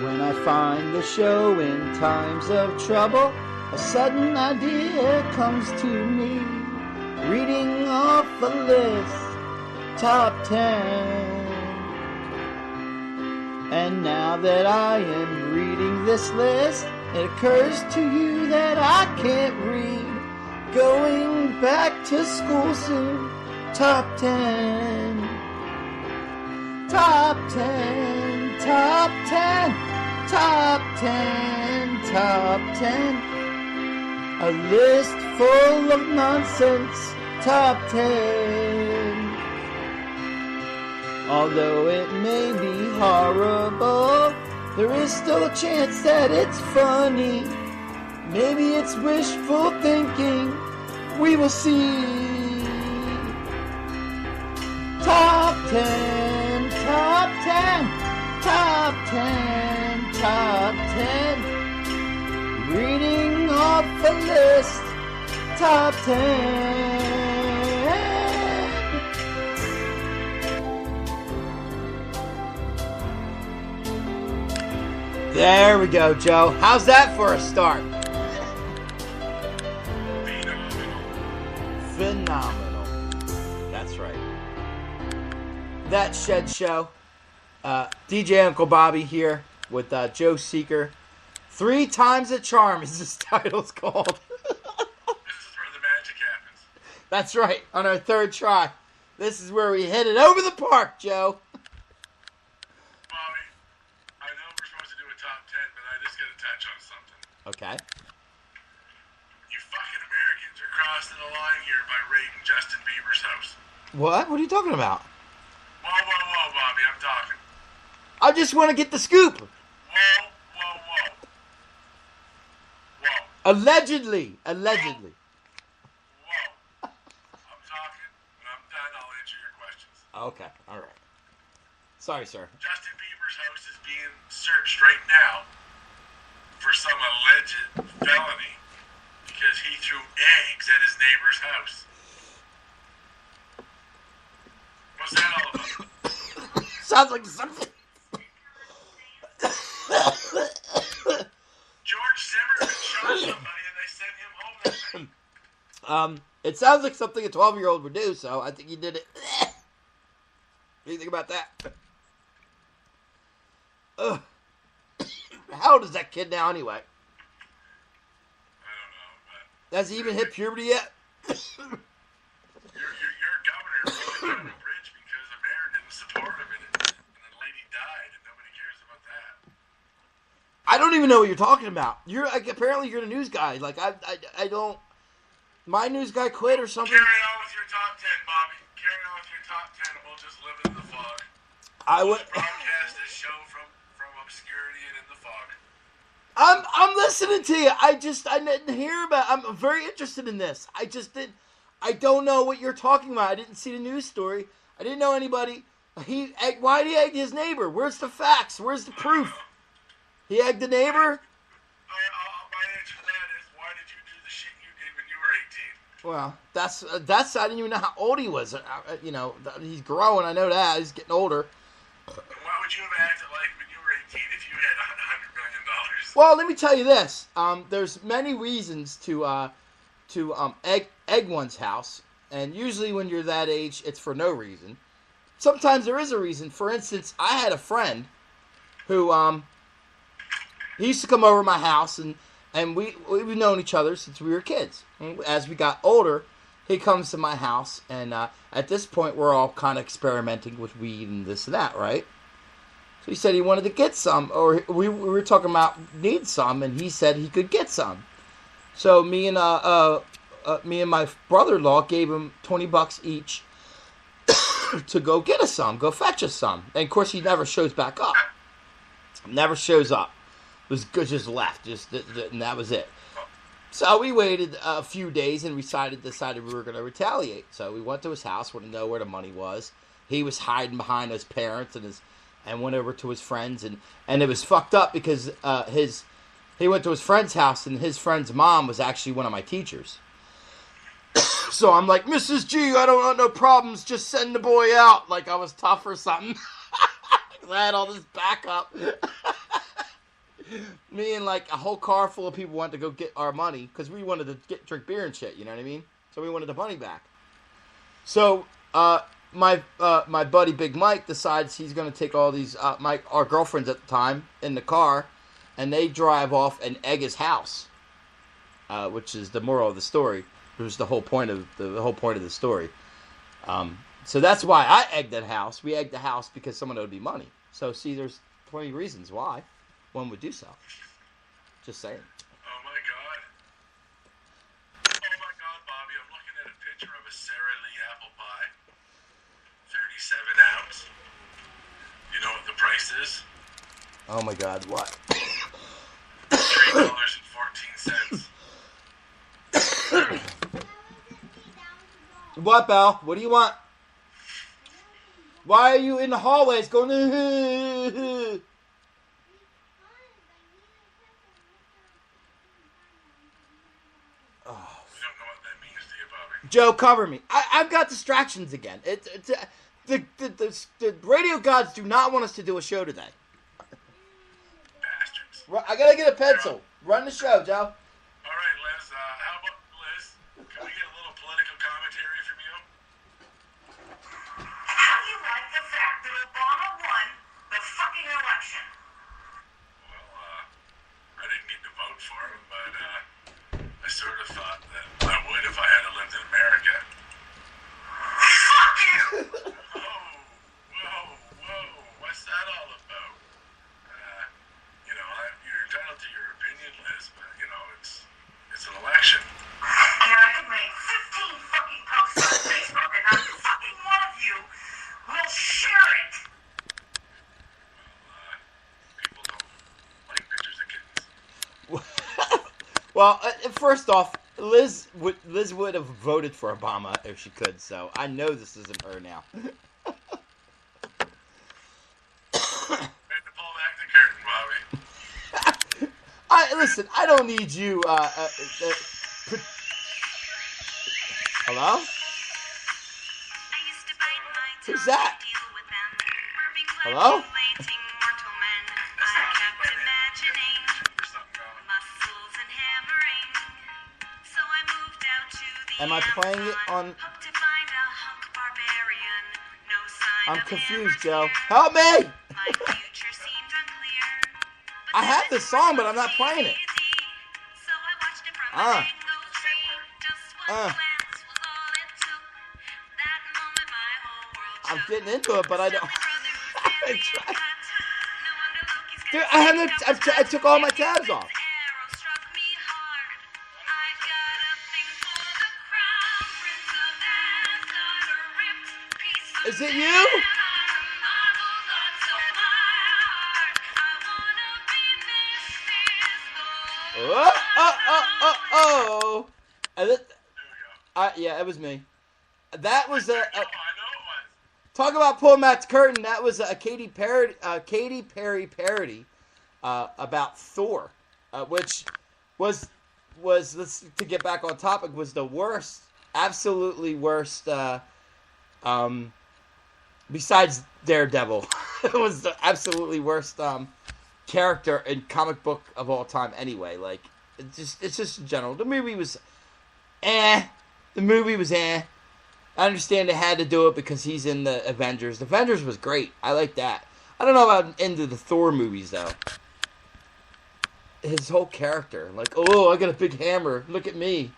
When I find the show in times of trouble, a sudden idea comes to me. Reading off a list, top 10. And now that I am reading this list, it occurs to you that I can't read. Going back to school soon, top 10. Top 10, top 10, top 10, top 10. A list full of nonsense, top 10. Although it may be horrible, there is still a chance that it's funny. Maybe it's wishful thinking, we will see. Top 10, top 10, top 10, top 10. Reading off a list, top 10. There we go, Joe. How's that for a start? Phenomenal. That's right. That Shed Show. DJ Uncle Bobby here with Joe Seeker. 3 Times a Charm is this title's called. This is where the magic happens. That's right. On our 3rd try. This is where we hit it over the park, Joe. Bobby, I know we're supposed to do a top 10, but I just got to touch on something. Okay. You fucking Americans are crossing the line here by raiding Justin Bieber's house. What? What are you talking about? Whoa, Bobby, I'm talking. I just want to get the scoop. Whoa. Allegedly. Whoa. I'm talking. When I'm done, I'll answer your questions. Okay, all right. Sorry, sir. Justin Bieber's house is being searched right now for some alleged felony because he threw eggs at his neighbor's house. What's that all about? Sounds like something. George Zimmerman shot somebody and they sent him home that night. It sounds like something a 12-year-old would do, so I think he did it. What do you think about that? Ugh. How old is that kid now, anyway? I don't know, but... Has he even hit puberty yet? Your governor put him on a bridge because a mayor didn't support him in it. And the lady died and nobody cares about that. I don't even know what you're talking about. You're like, apparently you're the news guy. Like I don't. My news guy quit or something. Carry on with your top 10, Bobby. Carry on with your top 10 and we'll just live in the fog. I would broadcast this show from obscurity and in the fog. I'm listening to you. I didn't hear about. I'm very interested in this. I don't know what you're talking about. I didn't see the news story. I didn't know anybody. Why did he egg his neighbor? Where's the facts? Where's the proof? He egged the neighbor? My answer to that is, why did you do the shit you did when you were 18? Well, that's I didn't even know how old he was. He's growing. I know that. He's getting older. What would you have acted like when you were 18 if you had $100 million? Well, let me tell you this. There's many reasons to egg one's house, and usually when you're that age, it's for no reason. Sometimes there is a reason. For instance, I had a friend who he used to come over to my house, and we've known each other since we were kids. As we got older, he comes to my house, and at this point, we're all kind of experimenting with weed and this and that, right? So he said he wanted to get some, or we were talking about need some, and he said he could get some. So me and my brother-in-law gave him $20 each to go get us some, go fetch us some. And of course, he never shows back up. Never shows up. It was good, just left, and that was it. So we waited a few days and decided we were going to retaliate. So we went to his house, wanted to know where the money was. He was hiding behind his parents and went over to his friends, and it was fucked up because he went to his friend's house, and his friend's mom was actually one of my teachers. So I'm like, Mrs. G, I don't want no problems, just send the boy out, like I was tough or something. I had all this backup. Me and like a whole car full of people wanted to go get our money because we wanted to drink beer and shit. You know what I mean? So we wanted the money back. So my buddy Big Mike decides he's going to take all these our girlfriends at the time in the car, and they drive off and egg his house, which is the moral of the story. It was the whole point of the story. So that's why I egged that house. We egged the house because someone owed me money. So see, there's plenty of reasons why one would do so. Just saying. Oh my God. Oh my God, Bobby, I'm looking at a picture of a Sara Lee apple pie. 37 ounce. You know what the price is? Oh my God, what? $3.14. What, Belle? What do you want? Why are you in the hallways going? Oh. You don't know what that means, do you, Bobby? Joe, cover me. I've got distractions again. The radio gods do not want us to do a show today. Bastards. I gotta get a pencil. Run the show, Joe. All right, Liz. How about Liz? Can we get a little political commentary from you? How do you like the fact that Obama won the fucking election? Well, I didn't get to vote for him, but I sort of thought that I would if I had lived in America. Fuck you! Whoa. What's that all about? You're entitled to your opinion, Liz, but, it's an election. And I could make 15 fucking posts on Facebook and not fucking one of you will share it. People don't like pictures of kittens. Well, first off, Liz would have voted for Obama if she could. So I know this isn't her now. Pull back the curtain, Bobby. Listen. I don't need you. Hello? Who's that? Hello? Am I playing it on? I'm confused, Joe. Help me! I have this song, but I'm not playing it. I'm getting into it, but I don't. Dude, I took all my tabs off. Is it you? Oh. Yeah, it was me. That was I know it was. talk about pulling back the curtain. That was a Katy Perry parody about Thor, which was to get back on topic, was the worst, absolutely worst. Besides Daredevil, it was the absolutely worst character in comic book of all time. Anyway, like it's just in general. The movie was eh. I understand they had to do it because he's in the Avengers. The Avengers was great. I like that. I don't know about into the Thor movies though. His whole character, like, oh, I got a big hammer. Look at me.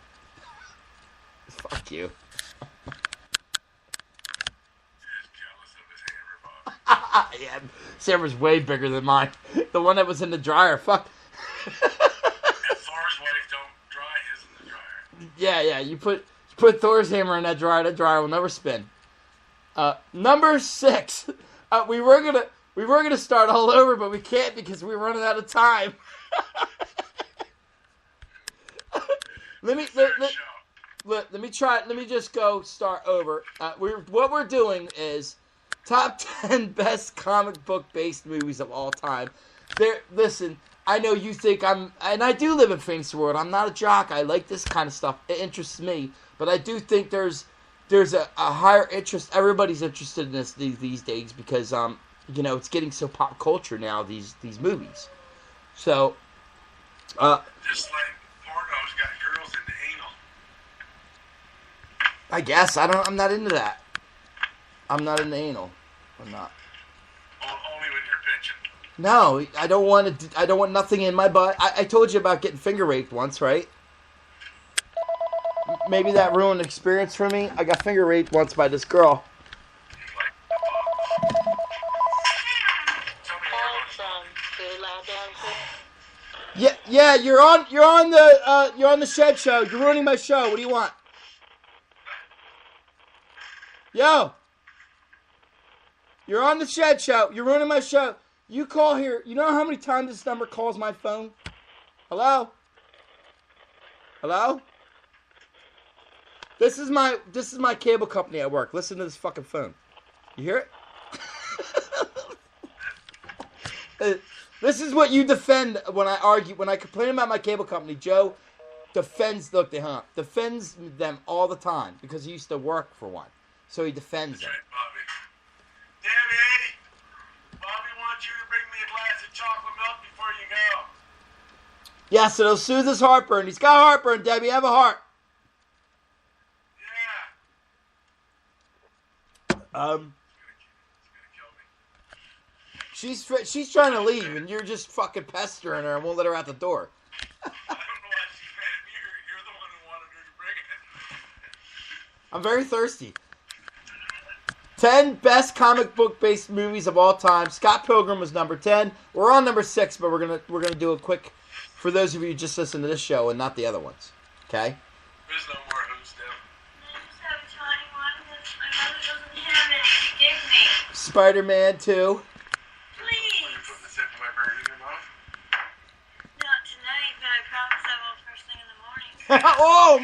Fuck you. Yeah, Sam's way bigger than mine. The one that was in the dryer. Fuck. If Thor's wife don't dry his in the dryer. Yeah. You put Thor's hammer in that dryer will never spin. Number 6. We were gonna start all over, but we can't because we're running out of time. Let me try. Let me just go start over. What we're doing is top 10 best comic book based movies of all time. Listen, I know you think and I do live in fantasy world. I'm not a jock. I like this kind of stuff. It interests me, but I do think there's a higher interest. Everybody's interested in this these days because it's getting so pop culture now. These movies. So, Just like porno's got girls into anal. I guess I'm not into that. I'm not into anal. I'm not. Only when you're pitching. No, I don't want to. I don't want nothing in my butt. I told you about getting finger raped once, right? Maybe that ruined the experience for me. I got finger raped once by this girl. Yeah, you're on the Shed Show. You're ruining my show. What do you want? Yo, you're on the Shed Show. You're ruining my show. You call here. You know how many times this number calls my phone? Hello? Hello? This is my cable company at work. Listen to this fucking phone. You hear it? This is what you defend when I argue, when I complain about my cable company. Joe defends them all the time because he used to work for one. So he defends them. That's right, Bobby. Debbie, Bobby wants you to bring me a glass of chocolate milk before you go. Yes, it'll soothe his heartburn. He's got heartburn, Debbie. Have a heart. Yeah. She's trying to leave, and you're just fucking pestering her and won't let her out the door. I don't know why she's mad at me. You're the one who wanted her to bring it. I'm very thirsty. 10 best comic book based movies of all time. Scott Pilgrim was number 10. We're on number 6, but we're gonna do a quick for those of you who just listen to this show and not the other ones. Okay? There's no more who's down. I just have a tiny one because my mother doesn't have any to give me. Spider-Man 2. What, you Please. putting the tip of my bird in your mouth? Not tonight, but I promise I will first thing in the morning. Oh,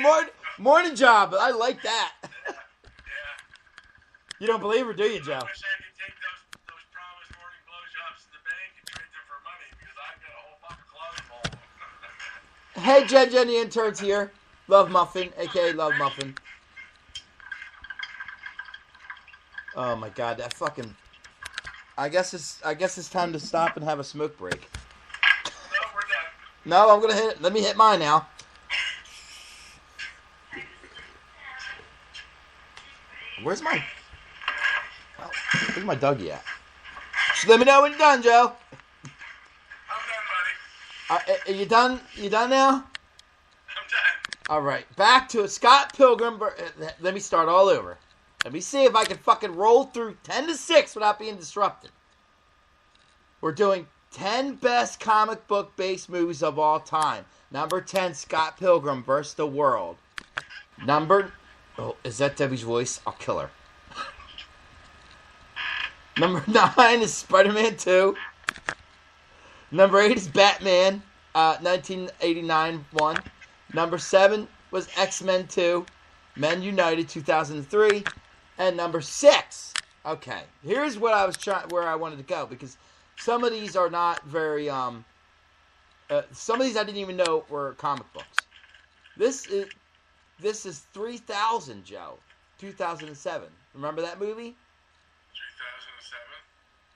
morning job. I like that. Yeah. You don't believe her, do you, Joe? I wish I could take those promised morning blowjobs to the bank and trade them for money because I've got a whole fucking closet full of them. Hey, Jen, the intern's here. Love Muffin, a.k.a. Love Muffin. Oh, my God. That fucking... I guess it's time to stop and have a smoke break. No, we're done. No, I'm going to hit it. Let me hit mine now. Where's my Dougie at? Just let me know when you're done, Joe. I'm done, buddy. Are you done? You done now? I'm done. All right. Back to it. Scott Pilgrim. Let me start all over. Let me see if I can fucking roll through 10 to 6 without being disrupted. We're doing 10 best comic book based movies of all time. Number 10, Scott Pilgrim vs. the World. Oh, is that Debbie's voice? I'll kill her. Number 9 is Spider-Man 2. Number 8 is Batman, 1989 one. Number 7 was X-Men 2, Men United 2003. And number 6. Okay, here's what I was where I wanted to go, because some of these are not very some of these I didn't even know were comic books. This is 3000, Joe. 2007. Remember that movie?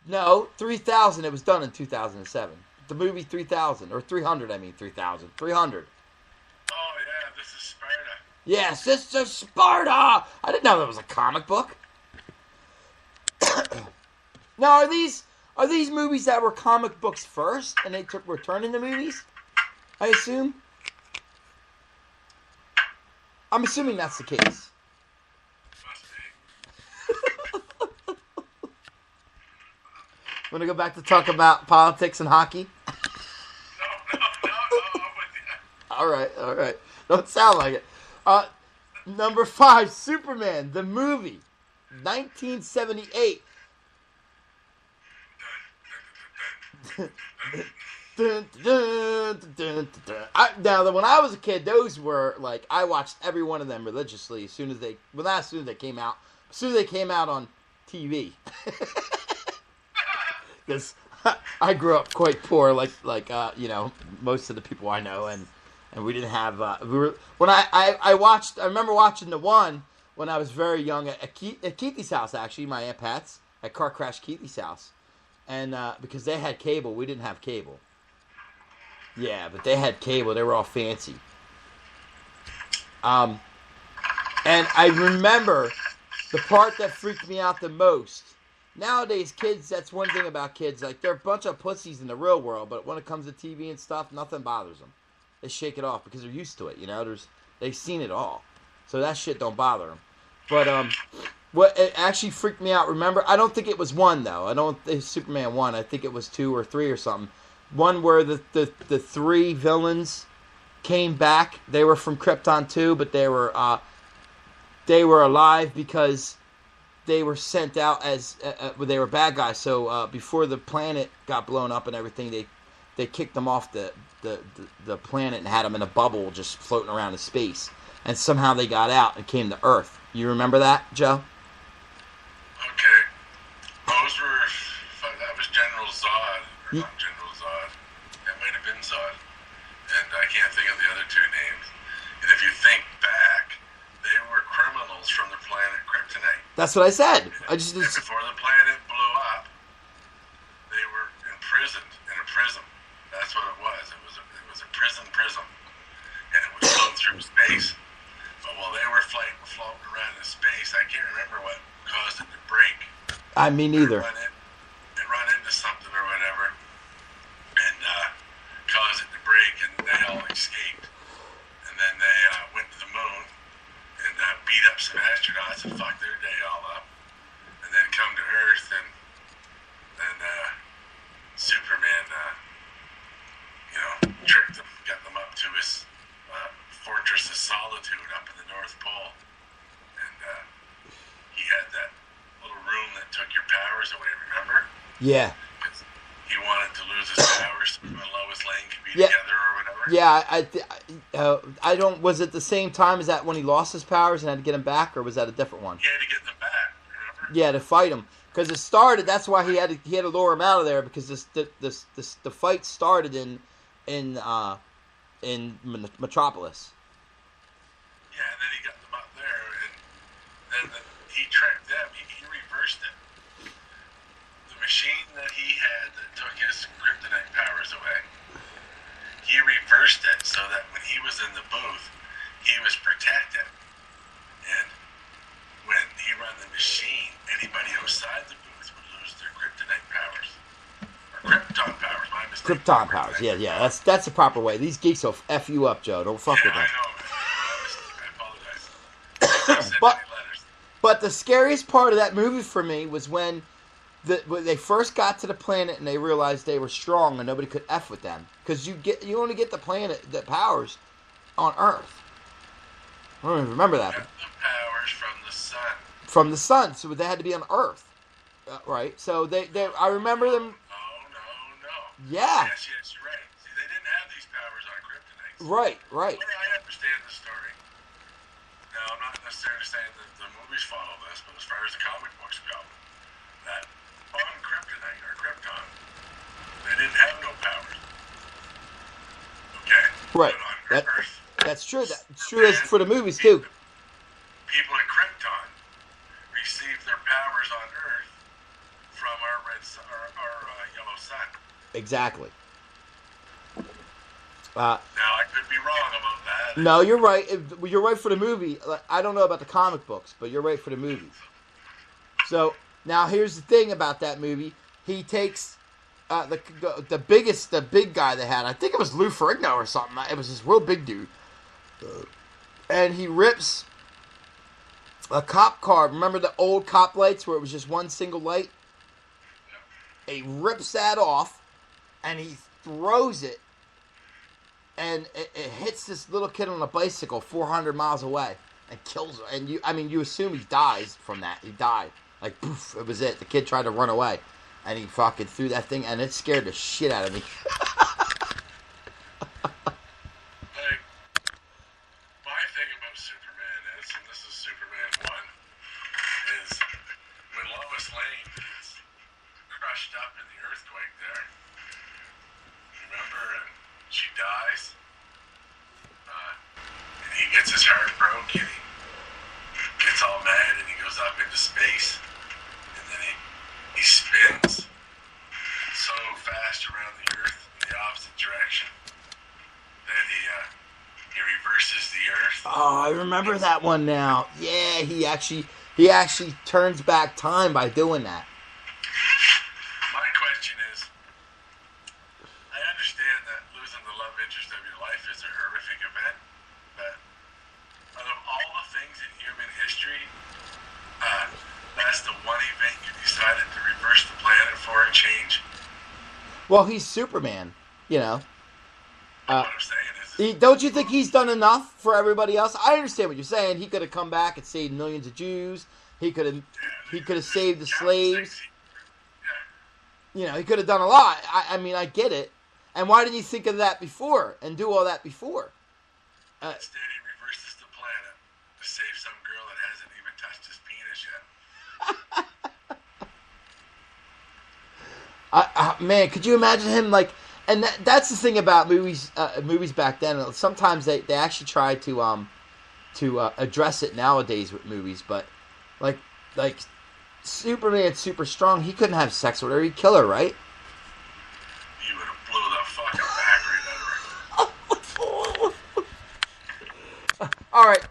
2007? No, 3000. It was done in 2007. The movie 3000 or 300. I mean 3000. 300. Oh yeah, this is Sparta. Yes, this is Sparta. I didn't know that was a comic book. Now, are these movies that were comic books first and they were turned into movies? I assume. I'm assuming that's the case. Must be. Want to go back to talk about politics and hockey? No, I'm with you. All right. Don't sound like it. Number 5, Superman, the movie, 1978. Now, when I was a kid, those were like, I watched every one of them religiously as soon as they came out. As soon as they came out on TV. Because I grew up quite poor, like most of the people I know, and we didn't have. When I remember watching the one when I was very young at Keithy's house, actually, my Aunt Pat's at Car Crash Keithy's house, and because they had cable, we didn't have cable. Yeah, but they had cable. They were all fancy. And I remember the part that freaked me out the most. Nowadays, kids, that's one thing about kids. Like, they're a bunch of pussies in the real world, but when it comes to TV and stuff, nothing bothers them. They shake it off because they're used to it, you know? They've seen it all. So that shit don't bother them. But, what it actually freaked me out, remember? I don't think it was 1, though. I don't think Superman 1. I think it was 2 or 3 or something. One where the 3 villains came back. They were from Krypton too, but they were alive because they were sent out as they were bad guys. So before the planet got blown up and everything, they kicked them off the planet and had them in a bubble just floating around in space. And somehow they got out and came to Earth. You remember that, Joe? Okay. That was General Zod. Or not General Zod. That might have been Zod. And I can't think of the other 2 names. And if you think back, they were criminals from the planet Kryptonite. That's what I said. And before the planet blew up, they were imprisoned in a prism. That's what it was. It was a prism, and it would float through space. But while they were floating around in space, I can't remember what caused it to break. Me neither. It run into something or whatever, and caused it to break, and they all escaped. And then they went to the moon and beat up some astronauts and fucked their day all up. And then come to Earth, and Superman, tricked them, got them up to his Fortress of Solitude up in the North Pole. And he had that little room that took your powers away, remember? Yeah. He wanted to lose his powers so Lois Lane could be together or whatever. Yeah, I don't. Was it the same time as that when he lost his powers and had to get them back, or was that a different one? He had to get them back. Remember? Yeah, to fight him because it started. That's why he had to lure him out of there because the fight started in Metropolis. Yeah, and then he got them up there, and then he tricked them. He reversed it. The machine that he had that took his kryptonite powers away, he reversed it so that when he was in the booth, he was protected. And when he ran the machine, anybody outside the booth would lose their kryptonite powers. Or Krypton powers, my mistake. Krypton powers, yeah. That's the proper way. These geeks will F you up, Joe. Don't fuck with them. I know, man. I apologize. But the scariest part of that movie for me was when they first got to the planet and they realized they were strong and nobody could F with them. Because you only get the powers on Earth. I don't even remember that. The powers from the sun. From the sun, so they had to be on Earth, right? So I remember them. No. Yeah. Yes, you're right. See, they didn't have these powers on Kryptonite. Right. I understand the story. Now, I'm not necessarily saying that the movies follow this, but as far as the comic books go, that on Kryptonite or Krypton, they didn't have no powers. Okay? Right. But on Earth, that's true. That's true as for the movies too. People in Krypton receive their powers on Earth from our yellow sun. Exactly. Now, I could be wrong about that. No, you're right. You're right for the movie. I don't know about the comic books, but you're right for the movies. So now here's the thing about that movie. He takes the big guy they had. I think it was Lou Ferrigno or something. It was this real big dude, and he rips a cop car. Remember the old cop lights where it was just one single light? He rips that off, and he throws it. And it hits this little kid on a bicycle 400 miles away and kills him. And you assume he dies from that. He died. Like, poof, it was it. The kid tried to run away. And he fucking threw that thing, and it scared the shit out of me. Like, my thing about Superman is, and this is Superman 1, is when Lois Lane gets crushed up in the earthquake there, remember, and she dies, and he gets his heart broken, and he gets all mad, and he goes up into space, and then he spins so fast around the earth in the opposite direction remember that one now. Yeah, he actually turns back time by doing that. My question is, I understand that losing the love interest of your life is a horrific event, but out of all the things in human history, that's the one event you decided to reverse the planet for a change. Well, he's Superman, you know. What I'm saying is, Don't you think he's done enough for everybody else? I understand what you're saying. He could have come back and saved millions of Jews. He could have saved the slaves. You know, he could have done a lot. I mean, I get it. And why didn't you think of that before and do all that before? Instead, he reverses the planet to save some girl that hasn't even touched his penis yet. Man, could you imagine him like? And that's the thing about movies. Movies back then. Sometimes they actually try to address it nowadays with movies, but like Superman's super strong. He couldn't have sex with her. He'd kill her, right? He would have blew the fucking back right out of her. All right,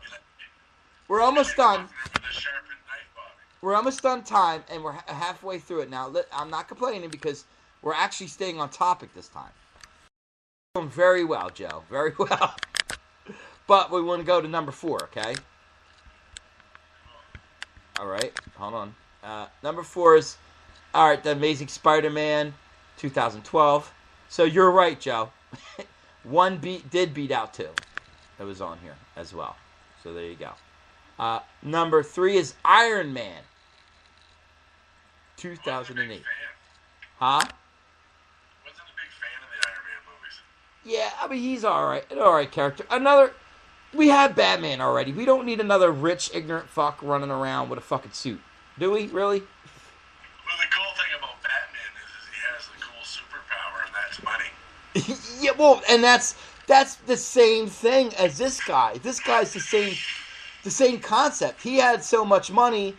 we're almost done. With a sharpened knife, Bobby. We're almost done time, and we're halfway through it now. I'm not complaining because we're actually staying on topic this time. Doing very well, Joe. Very well. But we want to go to number 4, okay? All right, hold on. Number 4 is, all right, The Amazing Spider-Man, 2012. So you're right, Joe. 1 did beat out 2. That was on here as well. So there you go. Number 3 is Iron Man, 2008. Huh? Wasn't a big fan of the Iron Man movies. Yeah, I mean, he's all right. An all right character. We have Batman already. We don't need another rich, ignorant fuck running around with a fucking suit. Do we? Really? Well, the cool thing about Batman is he has a cool superpower, and that's money. Yeah, well, and that's the same thing as this guy. This guy's the same concept. He had so much money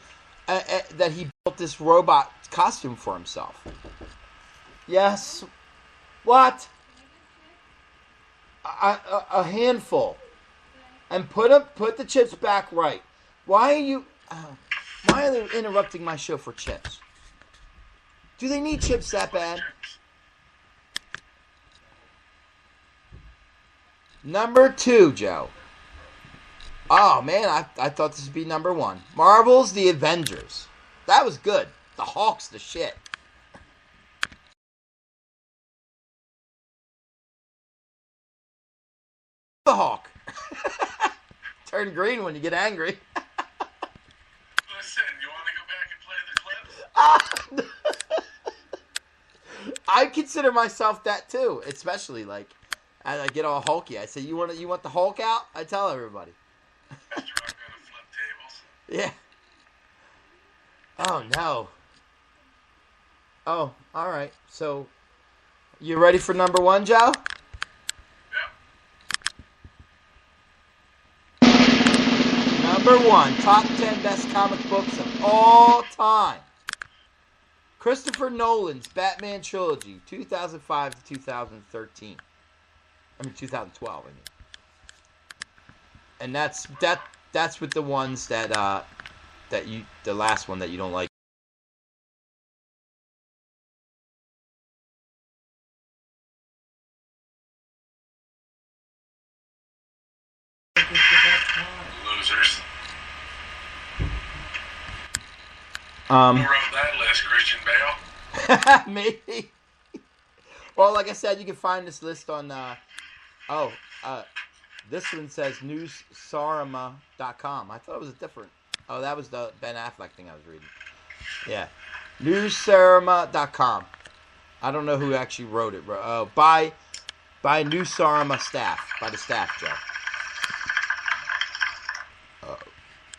that he built this robot costume for himself. Yes. What? A handful. And put the chips back right. Why are they interrupting my show for chips? Do they need chips that bad? Number 2, Joe. Oh man, I thought this would be number 1. Marvel's The Avengers. That was good. The Hulk's the shit. The Hulk. Turn green when you get angry. Listen, you want to go back and play the clips? I consider myself that too, especially like as I get all hulky. I say, you want the Hulk out? I tell everybody. Mr. I'm gonna flip tables. Yeah. Oh no. Oh, all right. So, you ready for number 1, Joe? Number 1, top 10 best comic books of all time. Christopher Nolan's Batman trilogy, 2005 to 2013. I mean 2012. I mean, and that's with the ones that the last one that you don't like. Losers. Who Um, wrote that list? Christian Bale? maybe. Well, like I said, you can find this list on. This one says newsarama.com. I thought it was a different. Oh, that was the Ben Affleck thing I was reading. Yeah, newsarama.com. I don't know who actually wrote it. By Newsarama staff, by the staff, Joe.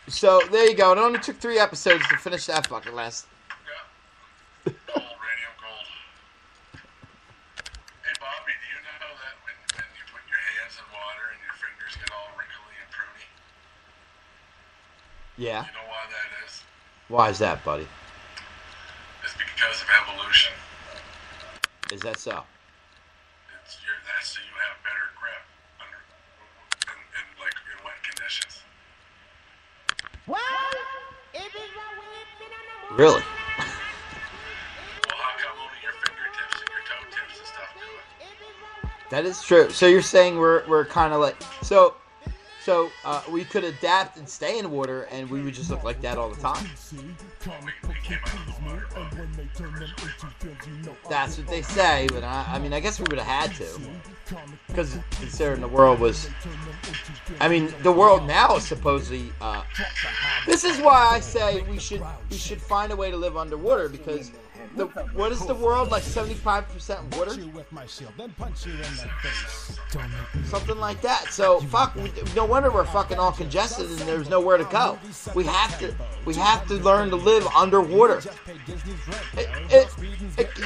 So there you go. It only took 3 episodes to finish that fucking list. Yeah. Gold, radium gold. Hey, Bobby, do you know that when you put your hands in water and your fingers get all wrinkly and pruny? Yeah. You know why that is? Why is that, buddy? It's because of evolution. Is that so? That's so you have better grip in wet conditions. Really? Well, how come only your fingertips and your toe tips and stuff do it? That is true. So you're saying we're kind of like so we could adapt and stay in water, and we would just look like that all the time. Well, we came out of the water, but That's what they say, but I mean, I guess we would have had to, because considering the world was, I mean, the world now is supposedly. This is why I say we should find a way to live underwater, because what is the world, like 75% water? Something like that. So fuck. No wonder we're fucking all congested and there's nowhere to go. We have to learn to live underwater.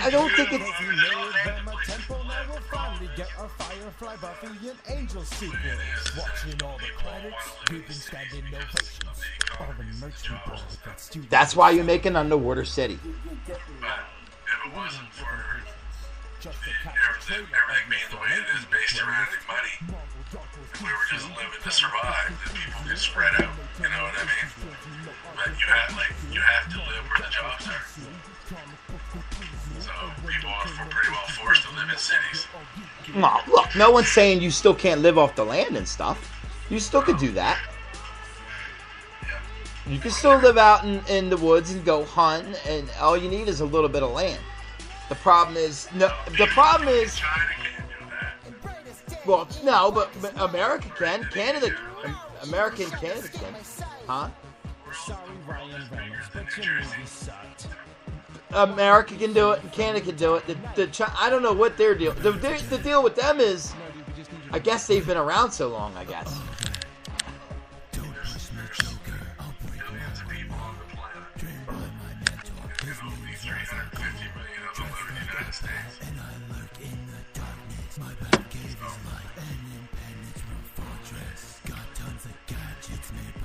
I don't think it's. That's why you make an underwater city. But if it wasn't for everything being the way it is, based around money, if we were just living to survive, then people could spread out. You know what I mean? But you have to live where the jobs are. So people are pretty well forced to live in cities. No, look, no one's saying you still can't live off the land and stuff. You still could do that. You can still live out in the woods and go hunting, and all you need is a little bit of land. The problem is, China can't do that. Well, no, but America can. Canada, America and Canada can. Huh? America can do it, and Canada can do it. I don't know what their deal. The deal with them is, I guess they've been around so long. I guess.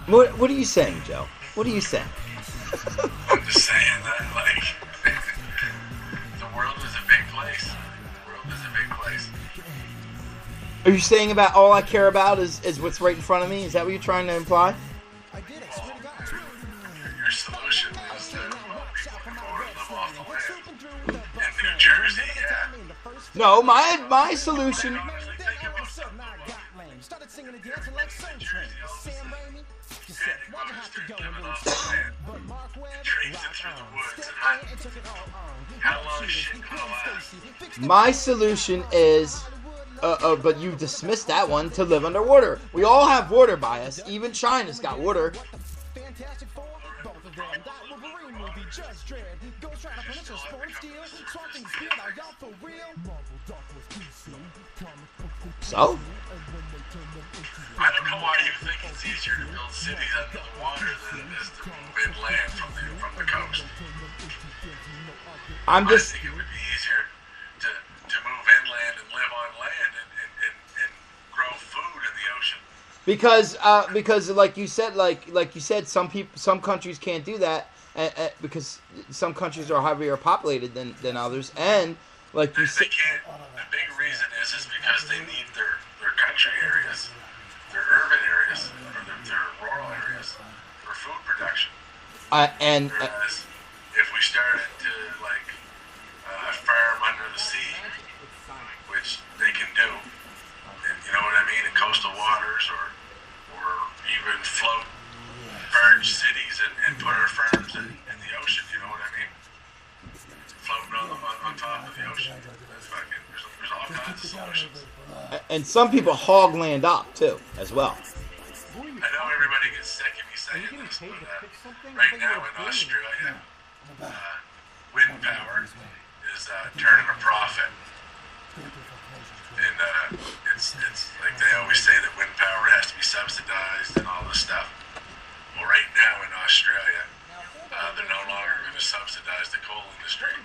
What are you saying, Joe? What are you saying? I'm just saying that, like, the world is a big place. The world is a big place. Are you saying about all I care about is what's right in front of me? Is that what you're trying to imply? Well, your solution is that, well, people can go and live off the land. In New Jersey, yeah. No, my solution. Honestly, think about something. Started singing and dancing like Soul Train. Sam Raimi. Why'd you have to go and live trees and through the woods and hunting. How long is shit gonna last? My solution is, but you dismissed that one, to live underwater. We all have water by us. Even China's got water. So? I don't know why you think it's easier to build cities under the water than it is to move inland from the coast. I think it would be easier to move inland and live on land and grow food in the ocean. Because like you said, some countries can't do that, because some countries are heavier populated than others, and like you said, they can't. The big reason is because they need their country areas, their urban areas, or their rural areas for food production. Whereas if we started to farm under the sea, which they can do, and you know what I mean, in coastal waters, or even float large cities and put our farms in the ocean, you know what I mean? Floating on top of the ocean. That's fucking, there's all kinds of solutions. And some people hog land up too, as well. I know everybody gets sick of me saying this, but right now in Australia, wind power is turning a profit. And it's like they always say that wind power has to be subsidized and all this stuff. Well, right now in Australia, they're no longer going to subsidize the coal industry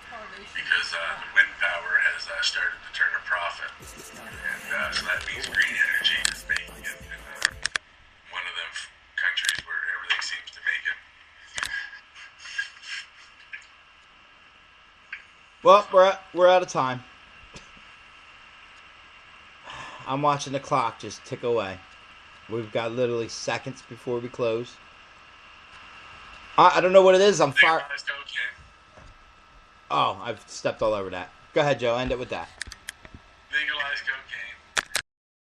because the wind power has started to turn a profit. And so that means green energy is making it in one of them countries where everything seems to make it. Well, we're out of time. I'm watching the clock just tick away. We've got literally seconds before we close. I don't know what it is. I'm fired. Legalized cocaine. Oh, I've stepped all over that. Go ahead, Joe. End it with that.